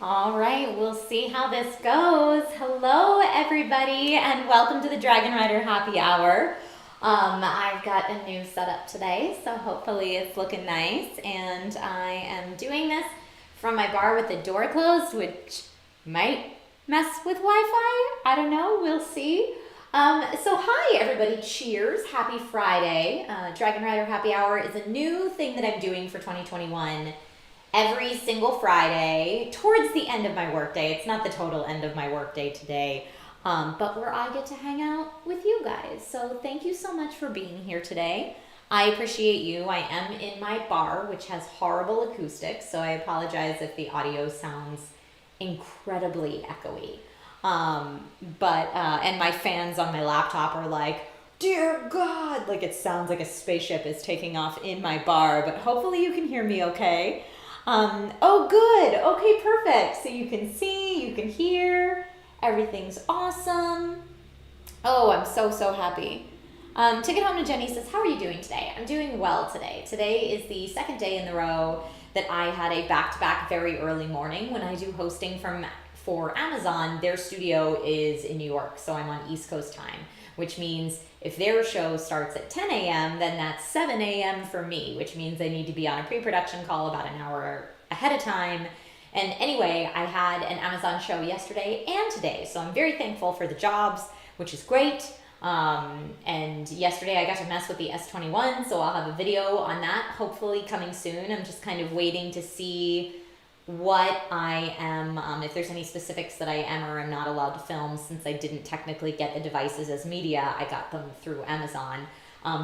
All right, we'll see how this goes. Hello, everybody, and welcome to the Dragonrider Happy Hour. I've got a new setup today, so hopefully it's looking nice. And I am doing this from my bar with the door closed, which might mess with Wi-Fi. I don't know. We'll see. So hi, everybody. Cheers. Happy Friday. Dragonrider Happy Hour is a new thing that I'm doing for 2021. Every single Friday, towards the end of my workday. It's not the total end of my workday today, but where I get to hang out with you guys. So thank you so much for being here today. I appreciate you. I am in my bar, which has horrible acoustics, so I apologize if the audio sounds incredibly echoey. And my fans on my laptop are like, dear God, like it sounds like a spaceship is taking off in my bar, but hopefully you can hear me okay. Oh, good. Okay, perfect. So you can see, you can hear, everything's awesome. Oh, I'm so happy. Ticket Home to Jenny says, how are you doing today? I'm doing well today. Today is the second day in the row that I had a back-to-back very early morning. When I do hosting for Amazon, their studio is in New York, so I'm on East Coast time, which means if their show starts at 10 a.m., then that's 7 a.m. for me, which means I need to be on a pre-production call about an hour ahead of time. And anyway, I had an Amazon show yesterday and today, so I'm very thankful for the jobs, which is great. And yesterday I got to mess with the S21, so I'll have a video on that hopefully coming soon. I'm just kind of waiting to see what I am, if there's any specifics that I am or am not allowed to film, since I didn't technically get the devices as media. I got them through Amazon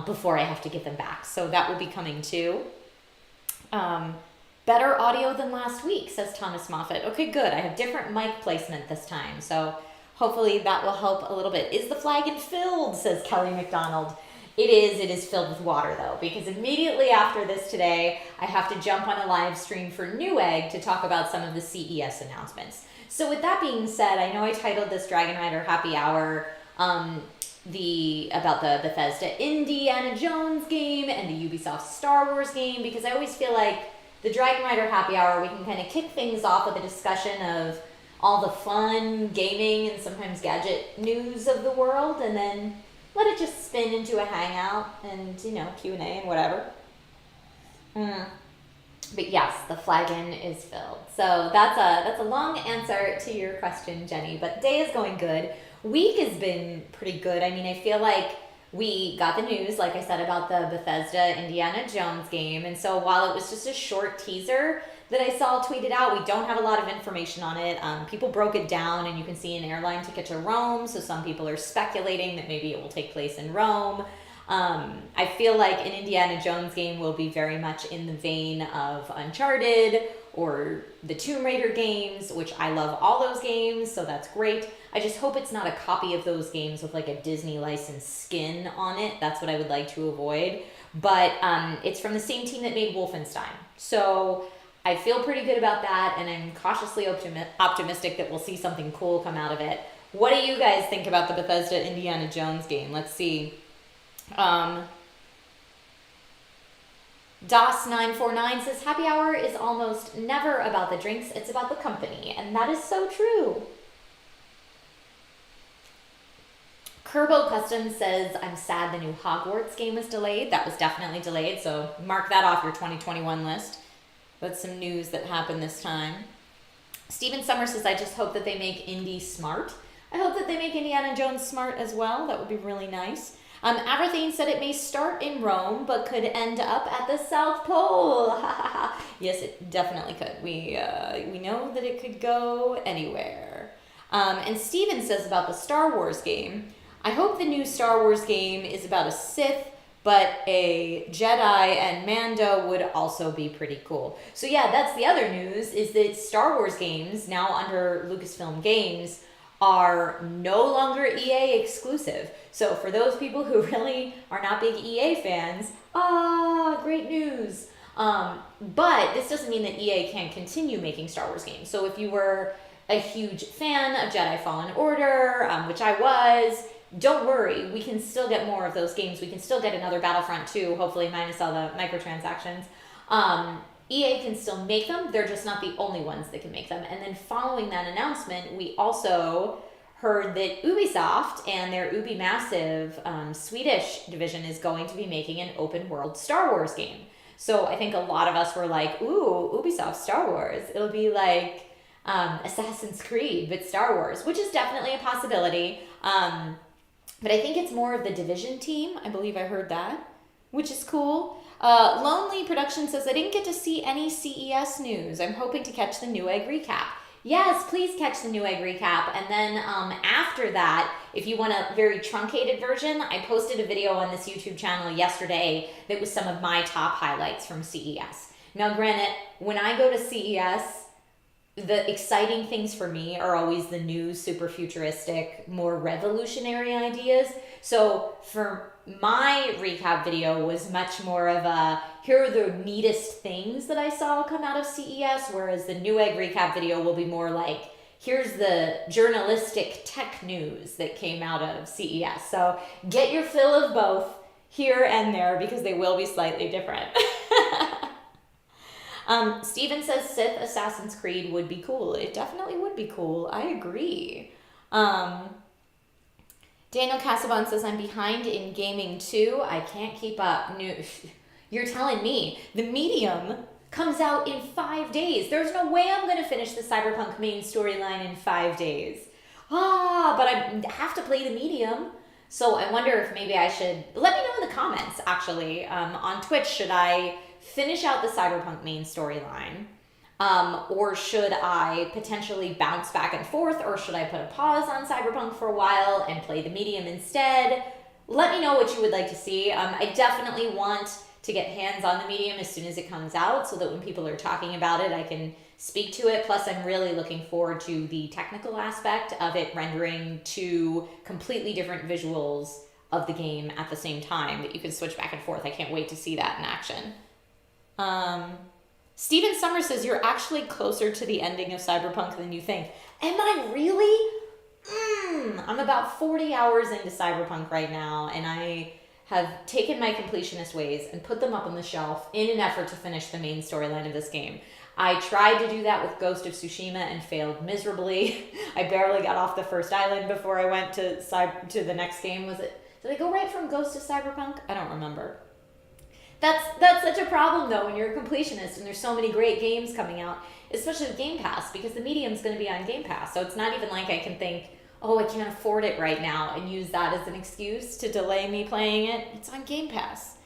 before I have to give them back. So that will be coming too. Better audio than last week, says Thomas Moffat. Okay, good. I have different mic placement this time, so hopefully that will help a little bit. Is the flagon filled, says Kelly McDonald. It is filled with water though, because immediately after this today, I have to jump on a live stream for Newegg to talk about some of the CES announcements. So with that being said, I know I titled this Dragonrider Happy Hour about the Bethesda Indiana Jones game and the Ubisoft Star Wars game, because I always feel like the Dragonrider Happy Hour, we can kind of kick things off with a discussion of all the fun gaming and sometimes gadget news of the world, and then let it just spin into a hangout and, Q&A and whatever. But yes, the flagon is filled. So that's a long answer to your question, Jenny, but day is going good. Week has been pretty good. I mean, I feel like we got the news, like I said, about the Bethesda Indiana Jones game. And so while it was just a short teaser that I saw tweeted out, we don't have a lot of information on it. People broke it down, and you can see an airline ticket to Rome. So some people are speculating that maybe it will take place in Rome. I feel like an Indiana Jones game will be very much in the vein of Uncharted or the Tomb Raider games, which I love all those games, so that's great. I just hope it's not a copy of those games with like a Disney licensed skin on it. That's what I would like to avoid. But it's from the same team that made Wolfenstein. So I feel pretty good about that, and I'm cautiously optimistic that we'll see something cool come out of it. What do you guys think about the Bethesda Indiana Jones game? Let's see. DOS949 says, happy hour is almost never about the drinks, it's about the company. And that is so true. Kerbo Custom says, I'm sad the new Hogwarts game was delayed. That was definitely delayed, so mark that off your 2021 list. That's some news that happened this time. Stephen Summers says, I just hope that they make Indy smart. I hope that they make Indiana Jones smart as well. That would be really nice. Aberthane said it may start in Rome, but could end up at the South Pole. Yes, it definitely could. We know that it could go anywhere. And Steven says about the Star Wars game, I hope the new Star Wars game is about a Sith, but a Jedi and Mando would also be pretty cool. So yeah, that's the other news, is that Star Wars games, now under Lucasfilm Games, are no longer EA exclusive. So for those people who really are not big EA fans, great news. But this doesn't mean that EA can't continue making Star Wars games. So if you were a huge fan of Jedi Fallen Order, which I was, don't worry, we can still get more of those games. We can still get another Battlefront 2, hopefully minus all the microtransactions. EA can still make them, they're just not the only ones that can make them. And then following that announcement, we also heard that Ubisoft and their Ubi Massive Swedish division is going to be making an open world Star Wars game. So I think a lot of us were like, ooh, Ubisoft Star Wars. It'll be like Assassin's Creed, but Star Wars, which is definitely a possibility. But I think it's more of the Division team. I believe I heard that, which is cool. Lonely Production says, I didn't get to see any CES news. I'm hoping to catch the Newegg recap. Yes, please catch the Newegg recap. And then after that, if you want a very truncated version, I posted a video on this YouTube channel yesterday that was some of my top highlights from CES. Now, granted, when I go to CES, the exciting things for me are always the new, super futuristic, more revolutionary ideas. So for my recap video was much more of a, here are the neatest things that I saw come out of CES, whereas the Newegg recap video will be more like, here's the journalistic tech news that came out of CES. So get your fill of both here and there because they will be slightly different. Steven says Sith Assassin's Creed would be cool. It definitely would be cool. I agree. Daniel Casabon says, I'm behind in gaming too. I can't keep up. You're telling me. The Medium comes out in 5 days. There's no way I'm going to finish the Cyberpunk main storyline in 5 days. But I have to play the Medium. So I wonder if maybe I should, let me know in the comments actually, on Twitch, should I finish out the Cyberpunk main storyline? Or should I potentially bounce back and forth, or should I put a pause on Cyberpunk for a while and play the Medium instead? Let me know what you would like to see. I definitely want to get hands on the Medium as soon as it comes out so that when people are talking about it, I can speak to it. Plus, I'm really looking forward to the technical aspect of it rendering two completely different visuals of the game at the same time that you can switch back and forth. I can't wait to see that in action. Steven Summers says, you're actually closer to the ending of Cyberpunk than you think. Am I really? I'm about 40 hours into Cyberpunk right now, and I have taken my completionist ways and put them up on the shelf in an effort to finish the main storyline of this game. I tried to do that with Ghost of Tsushima and failed miserably. I barely got off the first island before I went to the next game. Did I go right from Ghost to Cyberpunk? I don't remember. That's such a problem though when you're a completionist and there's so many great games coming out, especially with Game Pass, because the Medium's going to be on Game Pass. So it's not even like I can think, oh, I can't afford it right now and use that as an excuse to delay me playing it. It's on Game Pass.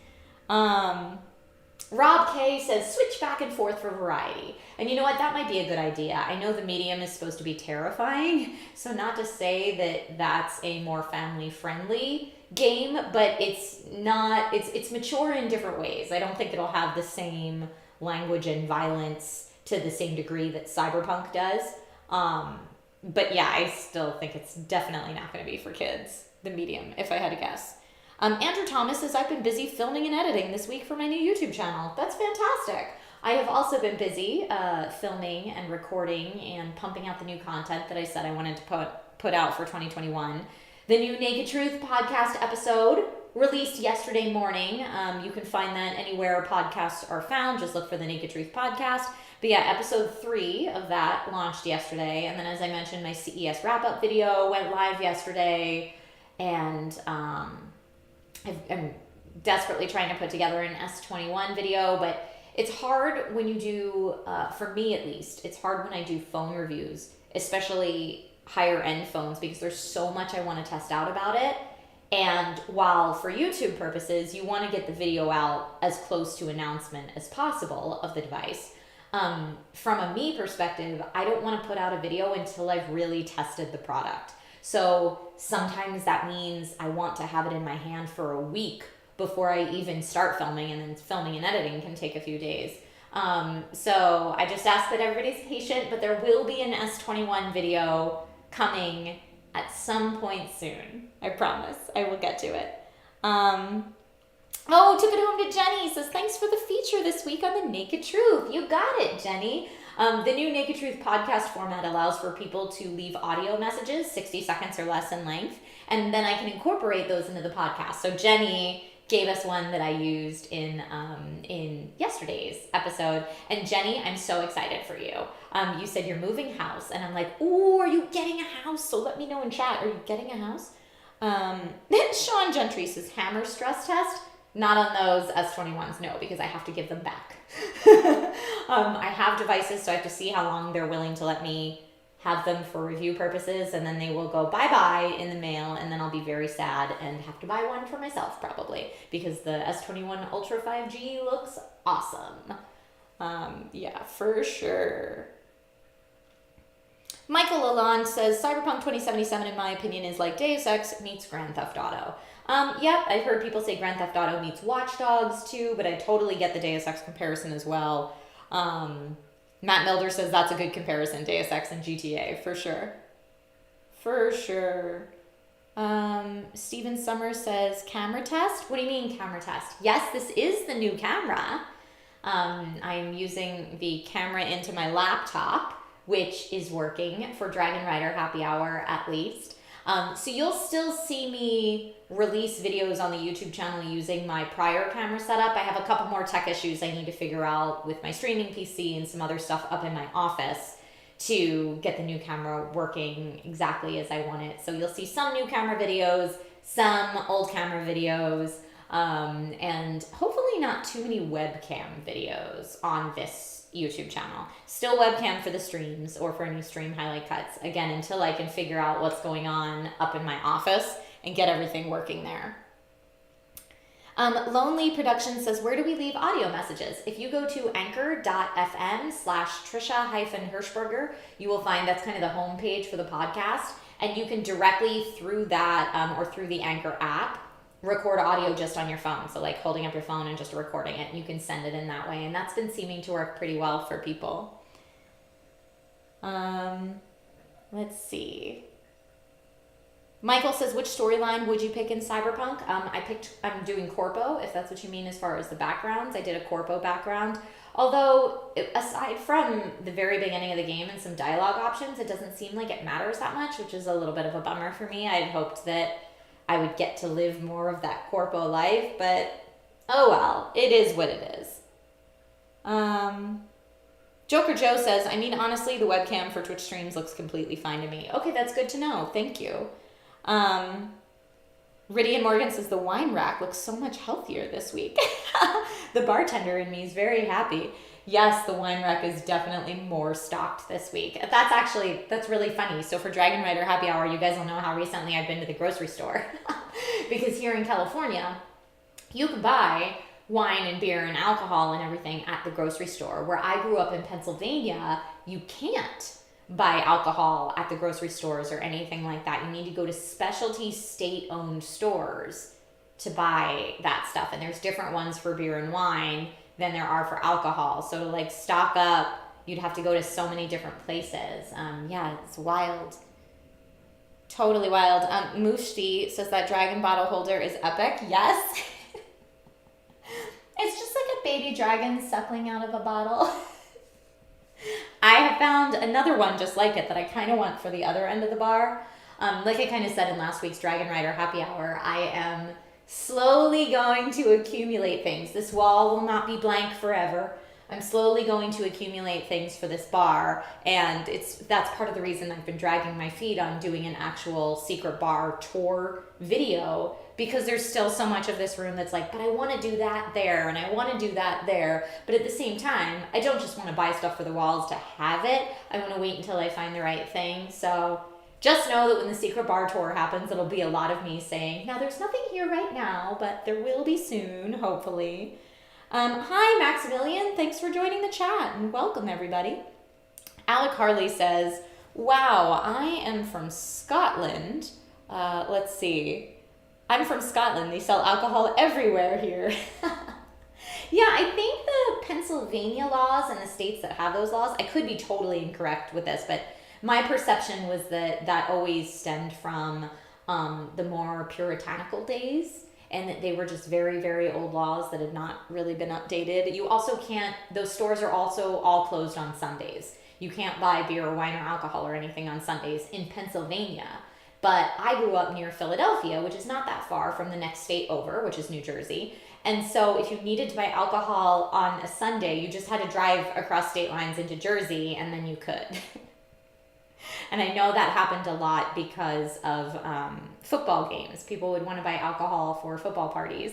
Rob K says, switch back and forth for variety. And you know what? That might be a good idea. I know the Medium is supposed to be terrifying, so not to say that that's a more family-friendly game, but it's not, it's mature in different ways. I don't think it'll have the same language and violence to the same degree that Cyberpunk does. But yeah, I still think it's definitely not going to be for kids, the Medium, if I had to guess. Andrew Thomas says, I've been busy filming and editing this week for my new YouTube channel. That's fantastic. I have also been busy filming and recording and pumping out the new content that I said I wanted to put out for 2021. The new Naked Truth podcast episode released yesterday morning. You can find that anywhere podcasts are found. Just look for the Naked Truth podcast. But yeah, episode 3 of that launched yesterday. And then as I mentioned, my CES wrap-up video went live yesterday. And I'm desperately trying to put together an S21 video, but it's hard when you do, for me at least, it's hard when I do phone reviews, especially higher end phones, because there's so much I want to test out about it. And while for YouTube purposes, you want to get the video out as close to announcement as possible of the device. From a me perspective, I don't want to put out a video until I've really tested the product. So sometimes that means I want to have it in my hand for a week before I even start filming, and then filming and editing can take a few days. So I just ask that everybody's patient, but there will be an S21 video coming at some point soon. I promise. I will get to it. Took it home to Jenny. Says, thanks for the feature this week on The Naked Truth. You got it, Jenny. The new Naked Truth podcast format allows for people to leave audio messages, 60 seconds or less in length, and then I can incorporate those into the podcast. So Jenny gave us one that I used in yesterday's episode. And Jenny, I'm so excited for you. You said you're moving house, and I'm like, ooh, are you getting a house? So let me know in chat. Are you getting a house? Sean Gentry says hammer stress test. Not on those S21s, no, because I have to give them back. I have devices, so I have to see how long they're willing to let me have them for review purposes, and then they will go bye-bye in the mail, and then I'll be very sad and have to buy one for myself probably, because the S21 Ultra 5G looks awesome. Yeah, for sure. Michael Lalonde says, Cyberpunk 2077, in my opinion, is like Deus Ex meets Grand Theft Auto. Yep, I've heard people say Grand Theft Auto meets Watch Dogs too, but I totally get the Deus Ex comparison as well. Matt Milder says that's a good comparison, Deus Ex and GTA, for sure. For sure. Steven Summers says, camera test? What do you mean camera test? Yes, this is the new camera. I'm using the camera into my laptop, which is working for Dragonrider Happy Hour at least. So you'll still see me release videos on the YouTube channel using my prior camera setup. I have a couple more tech issues I need to figure out with my streaming PC and some other stuff up in my office to get the new camera working exactly as I want it. So you'll see some new camera videos, some old camera videos, and hopefully not too many webcam videos on this YouTube channel. Still webcam for the streams or for any stream highlight cuts. Again, until I can figure out what's going on up in my office and get everything working there. Lonely Production says, where do we leave audio messages? If you go to anchor.fm/Trisha-Hershberger, you will find that's kind of the homepage for the podcast. And you can directly through that or through the Anchor app record audio just on your phone. So like holding up your phone and just recording it. You can send it in that way. And that's been seeming to work pretty well for people. Let's see. Michael says, which storyline would you pick in Cyberpunk? I'm doing Corpo, if that's what you mean as far as the backgrounds. I did a Corpo background. Although, aside from the very beginning of the game and some dialogue options, it doesn't seem like it matters that much, which is a little bit of a bummer for me. I had hoped that I would get to live more of that Corpo life, but oh well, it is what it is. Joker Joe says, I mean, honestly, the webcam for Twitch streams looks completely fine to me. Okay, that's good to know. Thank you. Ridian Morgan says, the wine rack looks so much healthier this week. The bartender in me is very happy. Yes, the wine rack is definitely more stocked this week. That's really funny. So for Dragonrider Happy Hour, you guys will know how recently I've been to the grocery store. Because here in California, you can buy wine and beer and alcohol and everything at the grocery store. Where I grew up in Pennsylvania, you can't buy alcohol at the grocery stores or anything like that. You need to go to specialty state-owned stores to buy that stuff. And there's different ones for beer and wine than there are for alcohol. So to like stock up, you'd have to go to so many different places. Yeah, it's wild. Totally wild. Mushti says that dragon bottle holder is epic. Yes. It's just like a baby dragon suckling out of a bottle. I have found another one just like it that I kind of want for the other end of the bar. Like I kind of said in last week's Dragonrider Happy Hour, I am slowly going to accumulate things. This wall will not be blank forever. I'm slowly going to accumulate things for this bar, and that's part of the reason I've been dragging my feet on doing an actual secret bar tour video, because there's still so much of this room that's like, but I want to do that there, and I want to do that there. But at the same time, I don't just want to buy stuff for the walls to have it. I want to wait until I find the right thing. So just know that when the secret bar tour happens, it'll be a lot of me saying, now there's nothing here right now, but there will be soon, hopefully. Hi, Maximilian. Thanks for joining the chat, and welcome, everybody. Alec Harley says, wow, I am from Scotland. Let's see. I'm from Scotland. They sell alcohol everywhere here. Yeah, I think the Pennsylvania laws and the states that have those laws, I could be totally incorrect with this, but my perception was that always stemmed from the more puritanical days, and that they were just very, very old laws that had not really been updated. You also can't, those stores are also all closed on Sundays. You can't buy beer or wine or alcohol or anything on Sundays in Pennsylvania. But I grew up near Philadelphia, which is not that far from the next state over, which is New Jersey. And so if you needed to buy alcohol on a Sunday, you just had to drive across state lines into Jersey, and then you could. And I know that happened a lot because of football games. People would want to buy alcohol for football parties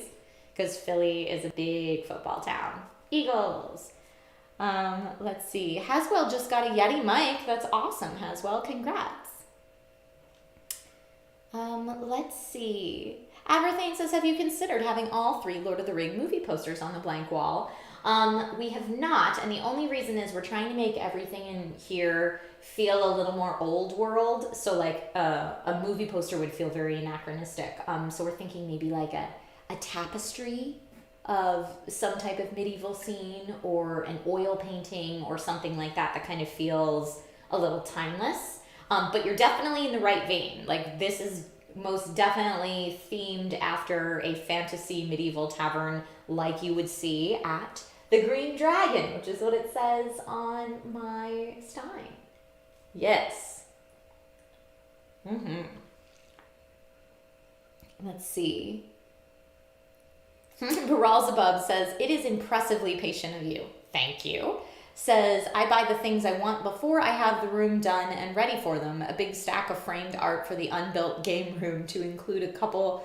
because Philly is a big football town. Eagles. Let's see. Haswell just got a Yeti mic. That's awesome, Haswell. Congrats. Let's see. Aberthane says, have you considered having all 3 Lord of the Ring movie posters on the blank wall? We have not, and the only reason is we're trying to make everything in here feel a little more old world. So like a movie poster would feel very anachronistic. So we're thinking maybe like a tapestry of some type of medieval scene or an oil painting or something like that kind of feels a little timeless. But you're definitely in the right vein. Like this is most definitely themed after a fantasy medieval tavern like you would see at the Green Dragon, which is what it says on my stein. Yes. Let's see. Baralzabub says, it is impressively patient of you. Thank you. Says, I buy the things I want before I have the room done and ready for them. A big stack of framed art for the unbuilt game room to include a couple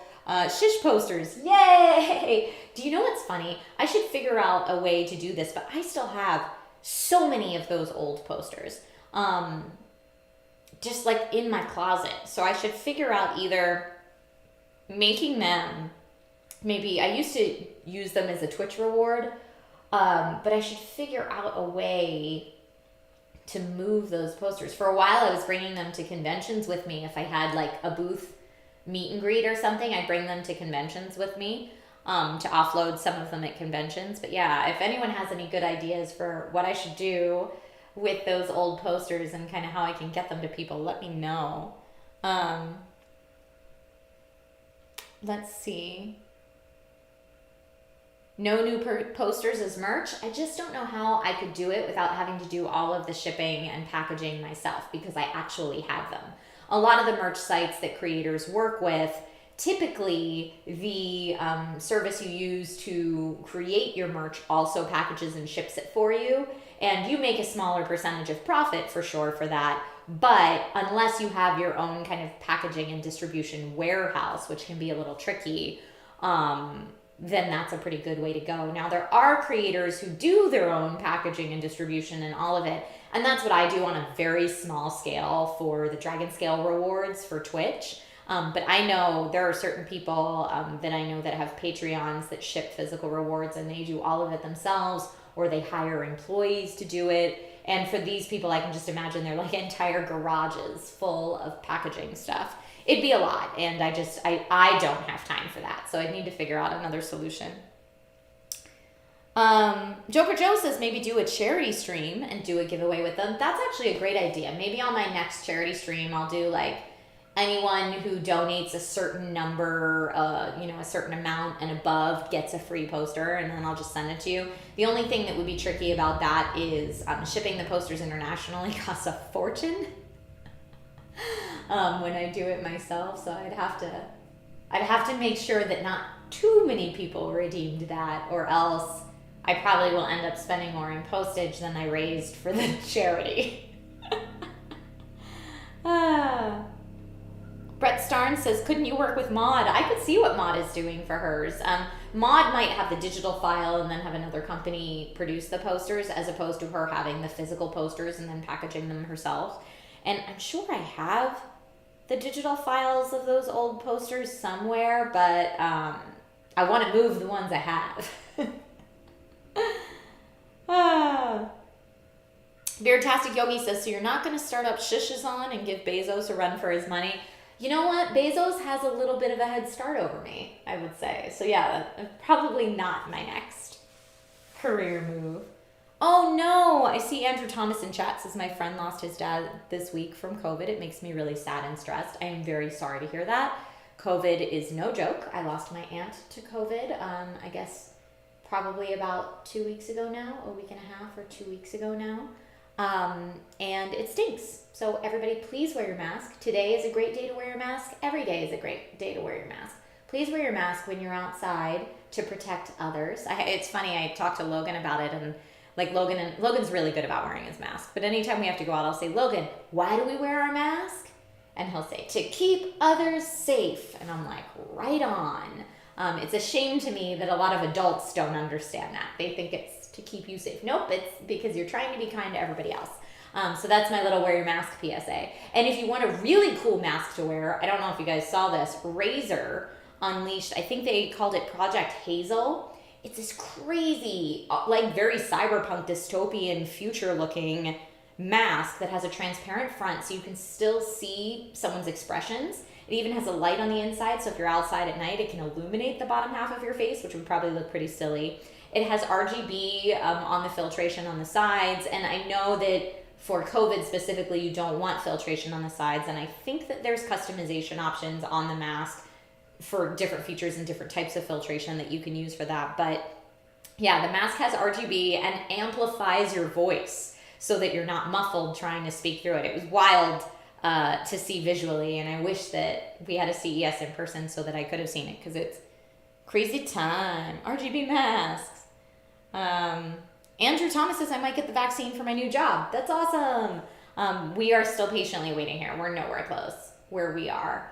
shish posters. Yay! Do you know what's funny? I should figure out a way to do this, but I still have so many of those old posters. Just like in my closet. So I should figure out either making them, maybe I used to use them as a Twitch reward, but I should figure out a way to move those posters. For a while, I was bringing them to conventions with me. If I had like a booth meet and greet or something, I'd bring them to conventions with me to offload some of them at conventions. But yeah, if anyone has any good ideas for what I should do with those old posters and kind of how I can get them to people, let me know. Let's see. No new posters as merch. I just don't know how I could do it without having to do all of the shipping and packaging myself, because I actually have them. A lot of the merch sites that creators work with, typically the service you use to create your merch also packages and ships it for you. And you make a smaller percentage of profit for sure for that. But unless you have your own kind of packaging and distribution warehouse, which can be a little tricky, then that's a pretty good way to go. Now, there are creators who do their own packaging and distribution and all of it. And that's what I do on a very small scale for the Dragon Scale rewards for Twitch. But I know there are certain people that I know that have Patreons that ship physical rewards, and they do all of it themselves, or they hire employees to do it. And for these people, I can just imagine they're like entire garages full of packaging stuff. It'd be a lot, and I don't have time for that, so I need to figure out another solution. Joker Joe says maybe do a charity stream and do a giveaway with them. That's actually a great idea. Maybe on my next charity stream, I'll do like anyone who donates a certain number, a certain amount and above gets a free poster, and then I'll just send it to you. The only thing that would be tricky about that is shipping the posters internationally costs a fortune when I do it myself. So I'd have to make sure that not too many people redeemed that, or else I probably will end up spending more in postage than I raised for the charity. Brett Starn says, couldn't you work with Maud? I could see what Maud is doing for hers. Maud might have the digital file and then have another company produce the posters, as opposed to her having the physical posters and then packaging them herself. And I'm sure I have the digital files of those old posters somewhere, but I want to move the ones I have. Beardtastic Yogi says, so you're not going to start up Shishazon and give Bezos a run for his money? You know what? Bezos has a little bit of a head start over me, I would say. So yeah, probably not my next career move. Oh no, I see Andrew Thomas in chat says my friend lost his dad this week from COVID. It makes me really sad and stressed. I am very sorry to hear that. COVID is no joke. I lost my aunt to COVID, I guess probably about 2 weeks ago now, a week and a half or 2 weeks ago now. and it stinks. So everybody, please wear your mask. Today is a great day to wear your mask. Every day is a great day to wear your mask. Please wear your mask when you're outside to protect others. It's funny, I talked to Logan about it, and like Logan's really good about wearing his mask. But anytime we have to go out, I'll say, Logan, why do we wear our mask? And he'll say, to keep others safe. And I'm like, right on. It's a shame to me that a lot of adults don't understand that. They think it's to keep you safe. Nope, it's because you're trying to be kind to everybody else. So that's my little wear your mask PSA. And if you want a really cool mask to wear, I don't know if you guys saw this, Razer unleashed, I think they called it Project Hazel. It's this crazy, like very cyberpunk dystopian future looking mask that has a transparent front so you can still see someone's expressions. It even has a light on the inside, so if you're outside at night, it can illuminate the bottom half of your face, which would probably look pretty silly. It has RGB on the filtration on the sides, and I know that for COVID specifically, you don't want filtration on the sides, and I think that there's customization options on the mask for different features and different types of filtration that you can use for that. But yeah, the mask has RGB and amplifies your voice so that you're not muffled trying to speak through it. It was wild to see visually, and I wish that we had a CES in person so that I could have seen it, because it's crazy time. RGB masks. Andrew Thomas says I might get the vaccine for my new job. That's awesome. We are still patiently waiting here. We're nowhere close where we are.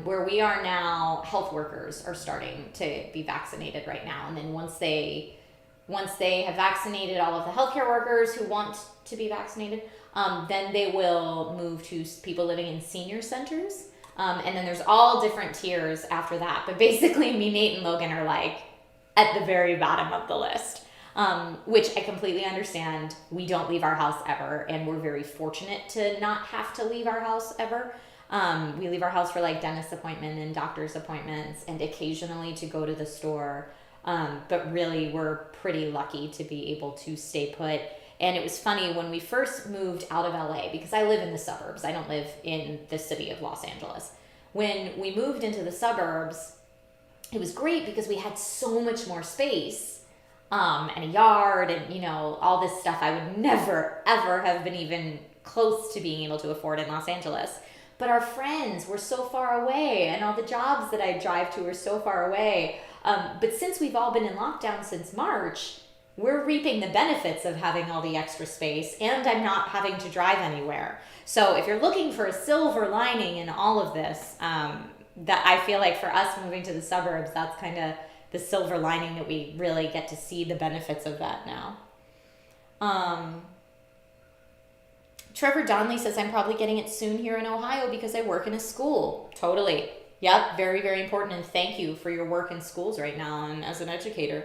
Where we are now, health workers are starting to be vaccinated right now. And then once they have vaccinated all of the healthcare workers who want to be vaccinated, then they will move to people living in senior centers. And then there's all different tiers after that. But basically, me, Nate, and Logan are like at the very bottom of the list. Which I completely understand. We don't leave our house ever, and we're very fortunate to not have to leave our house ever. We leave our house for like dentist appointment and doctor's appointments, and occasionally to go to the store. But really, we're pretty lucky to be able to stay put. And it was funny when we first moved out of LA, because I live in the suburbs. I don't live in the city of Los Angeles. When we moved into the suburbs, it was great because we had so much more space. And a yard and, you know, all this stuff I would never, ever have been even close to being able to afford in Los Angeles. But our friends were so far away, and all the jobs that I drive to were so far away. But since we've all been in lockdown since March, we're reaping the benefits of having all the extra space, and I'm not having to drive anywhere. So if you're looking for a silver lining in all of this, that I feel like for us moving to the suburbs, that's kind of the silver lining, that we really get to see the benefits of that now. Trevor Donnelly says, I'm probably getting it soon here in Ohio because I work in a school. Totally. Yep, very, very important, and thank you for your work in schools right now and as an educator.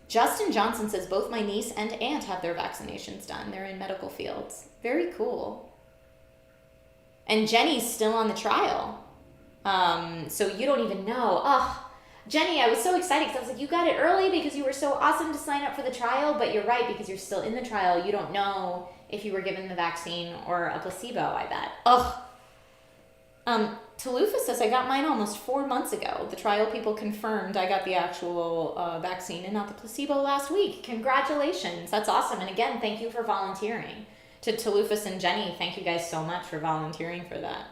Justin Johnson says, both my niece and aunt have their vaccinations done. They're in medical fields. Very cool. And Jenny's still on the trial. So you don't even know. Oh, Jenny, I was so excited because I was like, you got it early because you were so awesome to sign up for the trial, but you're right, because you're still in the trial. You don't know if you were given the vaccine or a placebo, I bet. Talufa says, I got mine almost 4 months ago. The trial people confirmed I got the actual vaccine and not the placebo last week. Congratulations. That's awesome. And again, thank you for volunteering. To Talufas and Jenny, thank you guys so much for volunteering for that.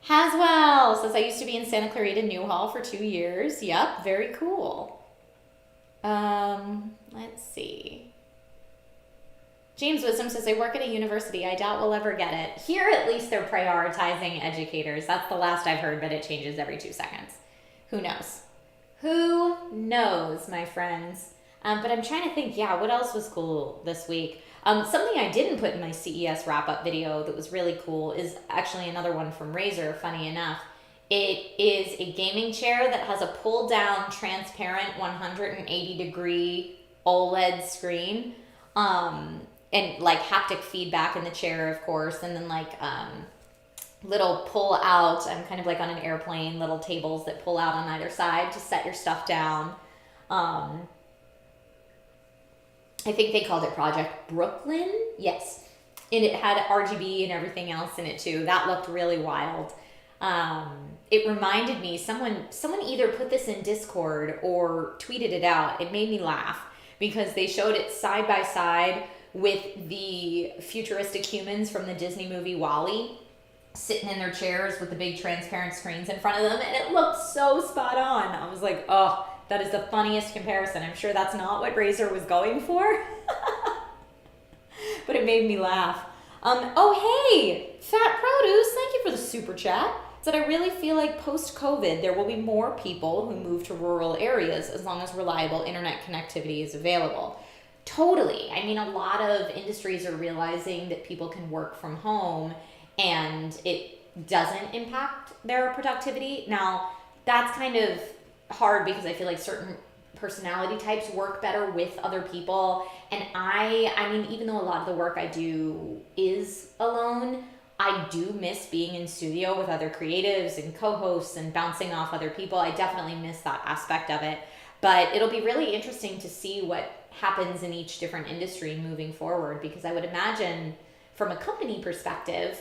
Haswell says, I used to be in Santa Clarita Newhall for 2 years. Yep, very cool. Let's see. James Wisdom says, I work at a university. I doubt we'll ever get it. Here, at least, they're prioritizing educators. That's the last I've heard, but it changes every 2 seconds. Who knows? Who knows, my friends? But I'm trying to think, what else was cool this week? Something I didn't put in my CES wrap-up video that was really cool is actually another one from Razer, funny enough. It is a gaming chair that has a pull-down, transparent, 180-degree OLED screen. And like haptic feedback in the chair, of course, and then like little pull out, I'm kind of like on an airplane, little tables that pull out on either side to set your stuff down. I think they called it Project Brooklyn. Yes. And it had RGB and everything else in it too. That looked really wild. It reminded me, someone either put this in Discord or tweeted it out. It made me laugh because they showed it side by side with the futuristic humans from the Disney movie WALL-E, sitting in their chairs with the big transparent screens in front of them, and it looked so spot on. I was like, oh, that is the funniest comparison. I'm sure that's not what Razer was going for, but it made me laugh. Oh, hey, Fat Produce, thank you for the super chat. Said, I really feel like post-COVID, there will be more people who move to rural areas as long as reliable internet connectivity is available. Totally. I mean, a lot of industries are realizing that people can work from home and it doesn't impact their productivity. Now, that's kind of hard because I feel like certain personality types work better with other people. And I mean, even though a lot of the work I do is alone, I do miss being in studio with other creatives and co-hosts and bouncing off other people. I definitely miss that aspect of it. But it'll be really interesting to see what happens in each different industry moving forward, because I would imagine from a company perspective,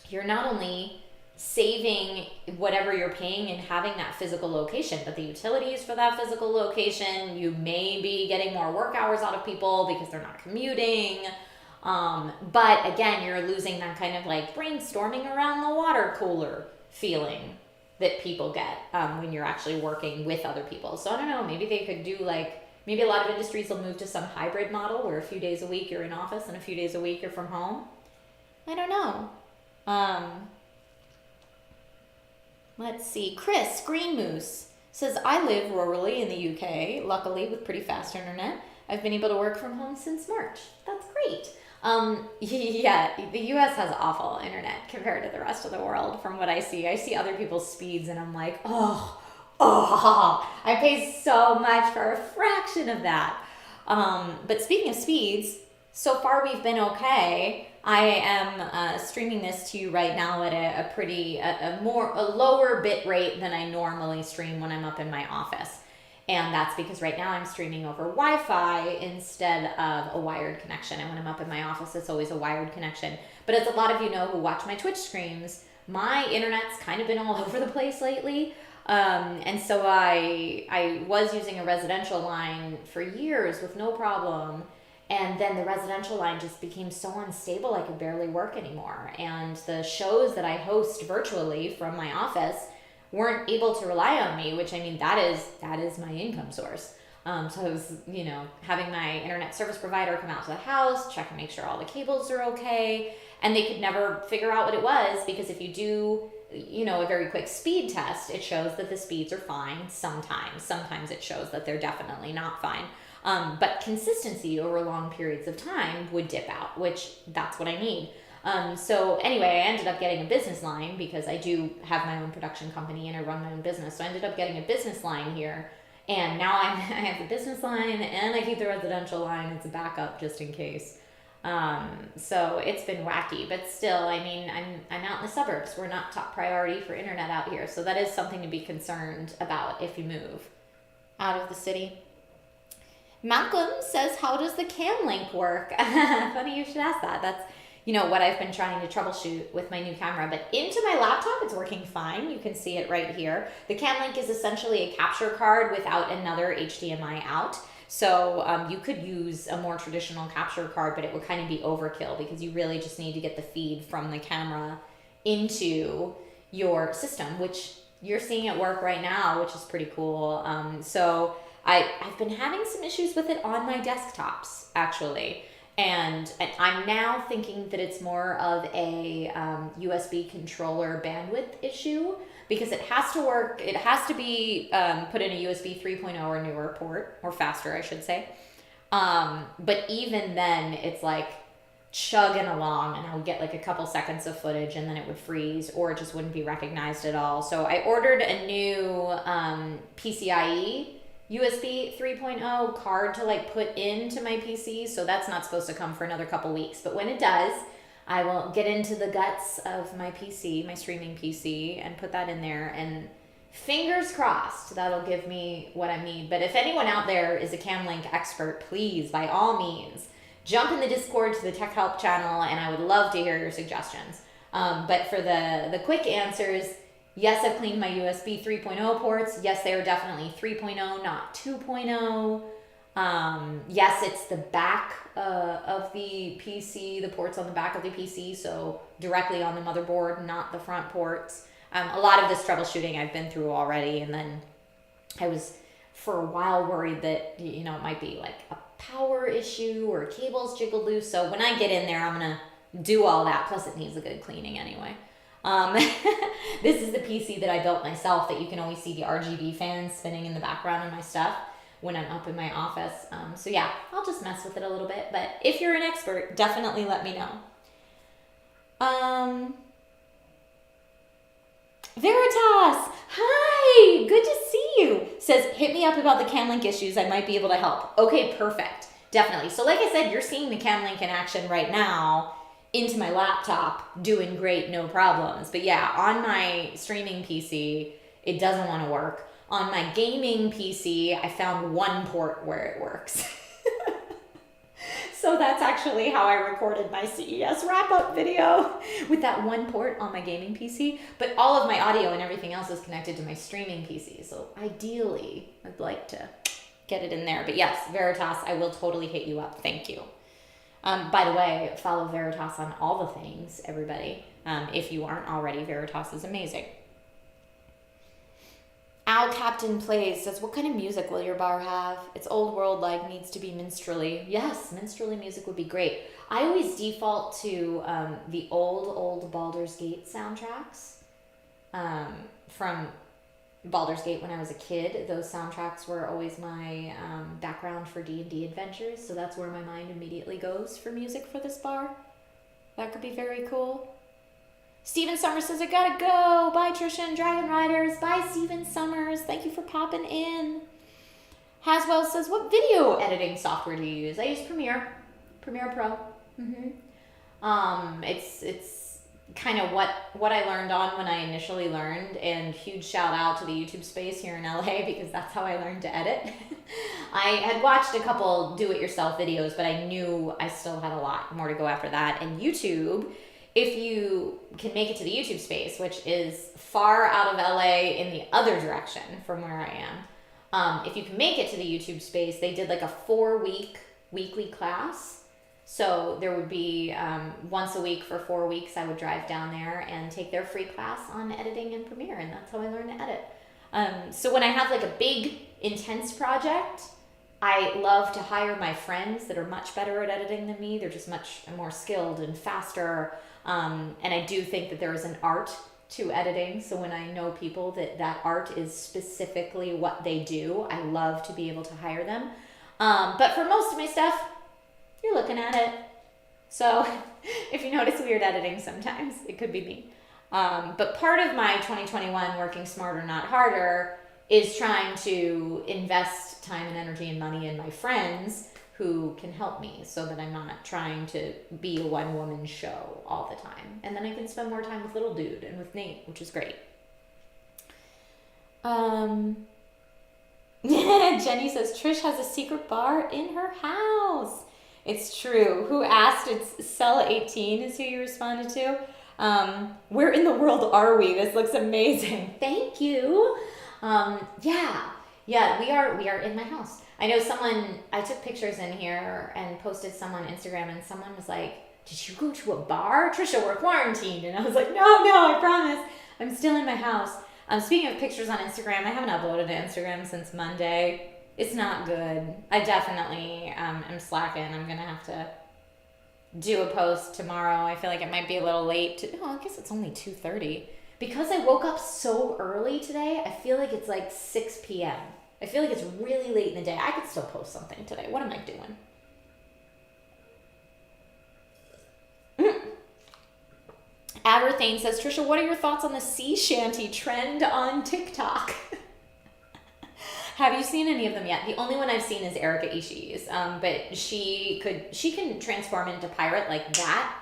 you're not only saving whatever you're paying and having that physical location, but the utilities for that physical location, you may be getting more work hours out of people because they're not commuting. But again, you're losing that kind of like brainstorming around the water cooler feeling that people get when you're actually working with other people. So I don't know, maybe they could do maybe a lot of industries will move to some hybrid model where a few days a week you're in office and a few days a week you're from home. I don't know. Let's see. Chris Green Moose says, I live rurally in the UK, luckily with pretty fast internet. I've been able to work from home since March. That's great. Yeah, the US has awful internet compared to the rest of the world from what I see. I see other people's speeds and I'm like, oh, I pay so much for a fraction of that. But speaking of speeds, so far we've been okay. I am streaming this to you right now at a lower bit rate than I normally stream when I'm up in my office. And that's because right now I'm streaming over Wi-Fi instead of a wired connection. And when I'm up in my office, it's always a wired connection. But as a lot of you know who watch my Twitch streams, my internet's kind of been all over the place lately. And so I was using a residential line for years with no problem. And then the residential line just became so unstable I could barely work anymore. And the shows that I host virtually from my office weren't able to rely on me, which I mean, that is my income source. So I was, having my internet service provider come out to the house, check and make sure all the cables are okay. And they could never figure out what it was, because if you do, a very quick speed test, it shows that the speeds are fine sometimes. Sometimes it shows that they're definitely not fine. But consistency over long periods of time would dip out, which that's what I need. So anyway, I ended up getting a business line because I do have my own production company and I run my own business. So I ended up getting a business line here. And now I have the business line and I keep the residential line as a backup just in case. So it's been wacky, but still, I mean, I'm out in the suburbs. We're not top priority for internet out here. So that is something to be concerned about if you move out of the city. Malcolm says, how does the cam link work? Funny you should ask that. That's, what I've been trying to troubleshoot with my new camera. But into my laptop, it's working fine. You can see it right here. The cam link is essentially a capture card without another HDMI out. So you could use a more traditional capture card, but it would kind of be overkill because you really just need to get the feed from the camera into your system, which you're seeing at work right now, which is pretty cool. So I've been having some issues with it on my desktops, actually. And I'm now thinking that it's more of a USB controller bandwidth issue, because it has to work. It has to be put in a USB 3.0 or newer port, or faster, I should say. But even then, it's like chugging along, and I would get like a couple seconds of footage, and then it would freeze, or it just wouldn't be recognized at all. So I ordered a new PCIe USB 3.0 card to put into my PC, so that's not supposed to come for another couple weeks. But when it does, I will get into the guts of my PC, my streaming PC, and put that in there, and fingers crossed that'll give me what I need. But if anyone out there is a CamLink expert, please, by all means, jump in the Discord to the Tech Help channel, and I would love to hear your suggestions. But for the quick answers, yes, I've cleaned my USB 3.0 ports. Yes, they are definitely 3.0, not 2.0. Yes, it's the back of the PC, the ports on the back of the PC, so directly on the motherboard, not the front ports. A lot of this troubleshooting I've been through already, and then I was for a while worried that, it might be like a power issue or cables jiggled loose. So when I get in there, I'm going to do all that. Plus it needs a good cleaning anyway. This is the PC that I built myself that you can always see the RGB fans spinning in the background of my stuff when I'm up in my office. So yeah, I'll just mess with it a little bit. But if you're an expert, definitely let me know. Veritas, hi, good to see you. Says, hit me up about the CamLink issues. I might be able to help. Okay, perfect. Definitely. So like I said, you're seeing the CamLink in action right now into my laptop, doing great, no problems. But yeah, on my streaming PC, it doesn't want to work. On my gaming PC, I found one port where it works. So that's actually how I recorded my CES wrap-up video, with that one port on my gaming PC. But all of my audio and everything else is connected to my streaming PC. So ideally, I'd like to get it in there. But yes, Veritas, I will totally hit you up. Thank you. By the way, follow Veritas on all the things, everybody. If you aren't already, Veritas is amazing. Owl Captain Plays says, what kind of music will your bar have? It's old world like, needs to be minstrelly. Yes, minstrelly music would be great. I always default to the old Baldur's Gate soundtracks from Baldur's Gate when I was a kid. Those soundtracks were always my background for D&D adventures, so that's where my mind immediately goes for music for this bar. That could be very cool. Steven Summers says, I gotta go. Bye, Trisha and Dragonriders. Bye, Steven Summers. Thank you for popping in. Haswell says, what video editing software do you use? I use Premiere Pro. It's kind of what I learned on when I initially learned, and huge shout out to the YouTube space here in LA because that's how I learned to edit. I had watched a couple do-it-yourself videos, but I knew I still had a lot more to go after that. And YouTube, if you can make it to the YouTube space, which is far out of LA in the other direction from where I am, if you can make it to the YouTube space, they did like a 4-week weekly class. So there would be once a week for 4 weeks, I would drive down there and take their free class on editing in Premiere, and that's how I learned to edit. So when I have like a big, intense project, I love to hire my friends that are much better at editing than me. They're just much more skilled and faster. And I do think that there is an art to editing. So when I know people that art is specifically what they do, I love to be able to hire them. But for most of my stuff, you're looking at it. So if you notice weird editing sometimes, it could be me. But part of my 2021 working smarter, not harder is trying to invest time and energy and money in my friends who can help me so that I'm not trying to be a one-woman show all the time. And then I can spend more time with little dude and with Nate, which is great. Jenny says, Trish has a secret bar in her house. It's true. Who asked? It's Cella 18 is who you responded to. Where in the world are we? This looks amazing. Thank you. Yeah, we are in my house. I know I took pictures in here and posted some on Instagram, and someone was like, did you go to a bar? Trisha, we're quarantined. And I was like, no, I promise. I'm still in my house. Speaking of pictures on Instagram, I haven't uploaded to Instagram since Monday. It's not good. I definitely am slacking. I'm going to have to do a post tomorrow. I feel like it might be a little late. I guess it's only 2:30. Because I woke up so early today, I feel like it's like 6 p.m. I feel like it's really late in the day. I could still post something today. What am I doing? Aberthane says, Trisha, what are your thoughts on the sea shanty trend on TikTok? Have you seen any of them yet? The only one I've seen is Erica Ishii's, but she can transform into pirate like that.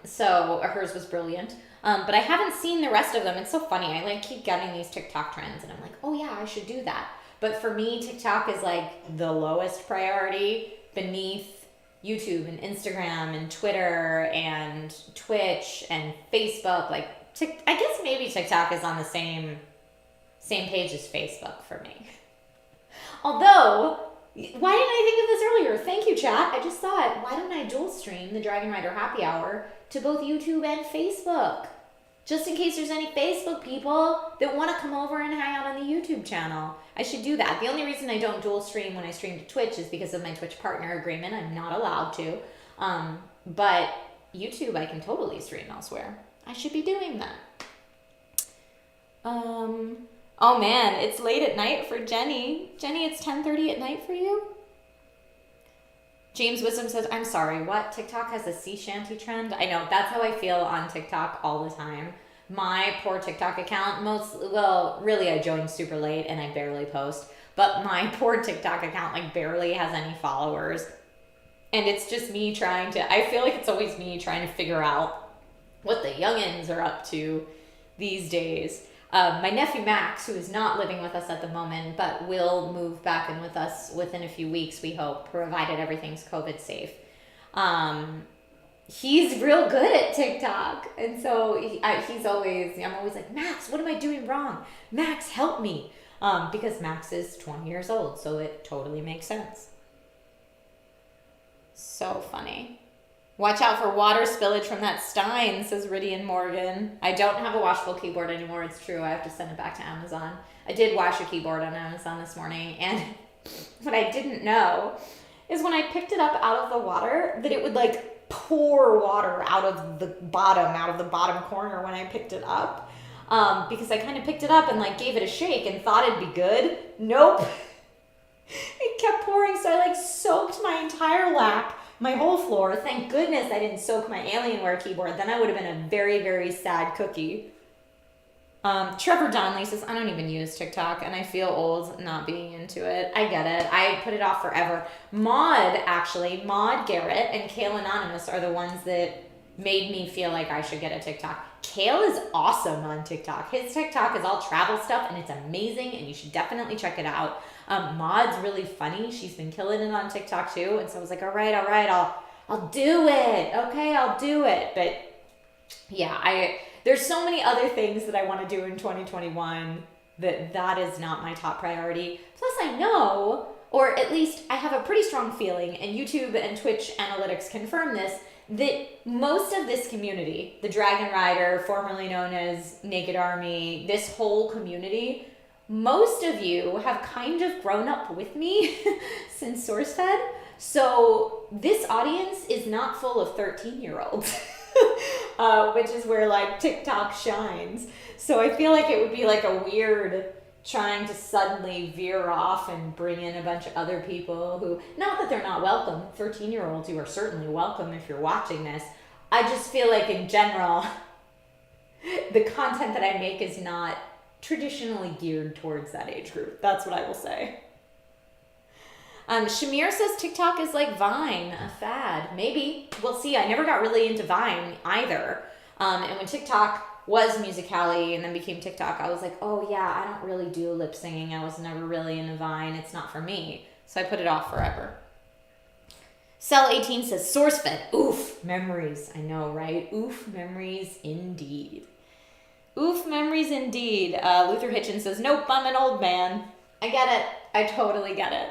So hers was brilliant. But I haven't seen the rest of them. It's so funny. I keep getting these TikTok trends and I'm like, oh yeah, I should do that. But for me, TikTok is like the lowest priority beneath YouTube and Instagram and Twitter and Twitch and Facebook. Like, I guess maybe TikTok is on the same page as Facebook for me. Although, why didn't I think of this earlier? Thank you, chat. I just thought, why don't I dual stream the Dragonrider Happy Hour to both YouTube and Facebook? Just in case there's any Facebook people that want to come over and hang out on the YouTube channel. I should do that. The only reason I don't dual stream when I stream to Twitch is because of my Twitch partner agreement. I'm not allowed to. But YouTube, I can totally stream elsewhere. I should be doing that. Oh man, it's late at night for Jenny. Jenny, it's 10:30 at night for you? James Wisdom says, I'm sorry, what? TikTok has a sea shanty trend? I know, that's how I feel on TikTok all the time. My poor TikTok account, really I joined super late and I barely post, but my poor TikTok account like barely has any followers. And it's just me I feel like it's always me trying to figure out what the youngins are up to these days. My nephew Max, who is not living with us at the moment, but will move back in with us within a few weeks, we hope, provided everything's COVID safe. He's real good at TikTok. And so I'm always like, Max, what am I doing wrong? Max, help me. Because Max is 20 years old, so it totally makes sense. So funny. Watch out for water spillage from that Stein, says Ridian Morgan. I don't have a washable keyboard anymore, it's true. I have to send it back to Amazon. I did wash a keyboard on Amazon this morning, and what I didn't know is when I picked it up out of the water, that it would like pour water out of the bottom corner when I picked it up. Because I kind of picked it up and like gave it a shake and thought it'd be good. Nope. It kept pouring, so I like soaked my entire lap, my whole floor. Thank goodness I didn't soak my Alienware keyboard. Then I would have been a very, very sad cookie. Trevor Donnelly says, I don't even use TikTok and I feel old not being into it. I get it. I put it off forever. Maud Garrett and Kale Anonymous are the ones that made me feel like I should get a TikTok. Kale is awesome on TikTok. His TikTok is all travel stuff and it's amazing and you should definitely check it out. Maud's really funny. She's been killing it on TikTok too. And so I was like, all right, I'll do it. Okay, I'll do it. But yeah, there's so many other things that I want to do in 2021 that is not my top priority. Plus I know, or at least I have a pretty strong feeling, and YouTube and Twitch analytics confirm this, that most of this community, the Dragonrider, formerly known as Naked Army, this whole community, most of you have kind of grown up with me since SourceFed. So this audience is not full of 13-year-olds, which is where like TikTok shines. So I feel like it would be like a weird trying to suddenly veer off and bring in a bunch of other people who, not that they're not welcome, 13-year-olds, you are certainly welcome if you're watching this. I just feel like in general, the content that I make is not traditionally geared towards that age group. That's what I will say. Shamir says TikTok is like Vine, a fad. Maybe. We'll see. I never got really into Vine either. And when TikTok was Musical.ly and then became TikTok, I was like, oh yeah, I don't really do lip singing. I was never really into Vine. It's not for me. So I put it off forever. Cell18 says SourceFed. Oof, memories. I know, right? Oof, memories indeed. Oof, memories indeed. Luther Hitchens says, nope, I'm an old man. I get it. I totally get it.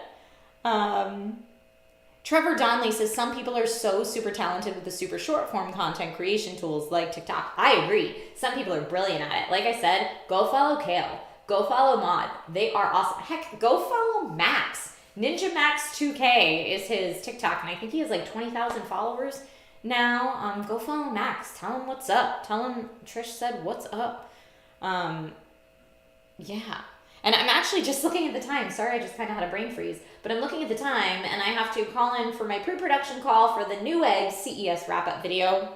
Trevor Donnelly says, some people are so super talented with the super short form content creation tools like TikTok. I agree. Some people are brilliant at it. Like I said, go follow Kale. Go follow Maud. They are awesome. Heck, go follow Max. Ninja Max 2K is his TikTok, and I think he has like 20,000 followers now. Go follow Max. Tell him what's up. Tell him Trish said what's up. Yeah. And I'm actually just looking at the time. Sorry, I just kind of had a brain freeze. But I'm looking at the time, and I have to call in for my pre-production call for the New Egg CES wrap-up video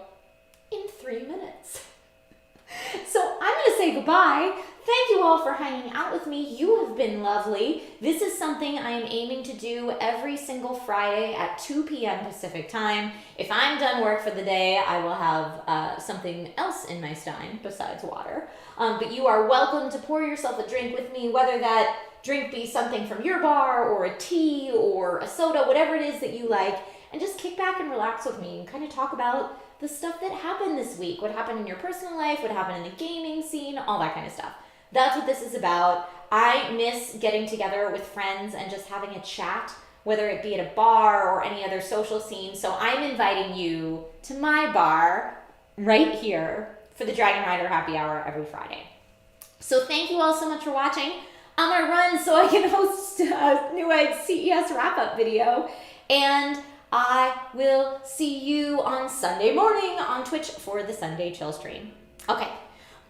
in 3 minutes. So I'm going to say goodbye. Thank you all for hanging out with me. You have been lovely. This is something I am aiming to do every single Friday at 2 p.m. Pacific time. If I'm done work for the day, I will have something else in my stein besides water. But you are welcome to pour yourself a drink with me, whether that drink be something from your bar or a tea or a soda, whatever it is that you like. and just kick back and relax with me and kind of talk about the stuff that happened this week, what happened in your personal life, what happened in the gaming scene, all that kind of stuff. That's what this is about. I miss getting together with friends and just having a chat, whether it be at a bar or any other social scene. So I'm inviting you to my bar right here for the Dragonrider happy hour every Friday. So thank you all so much for watching. I'm gonna run so I can host a New Egg CES wrap-up video, and I will see you on Sunday morning on Twitch for the Sunday chill stream. Okay,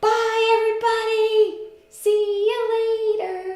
bye everybody. See you later.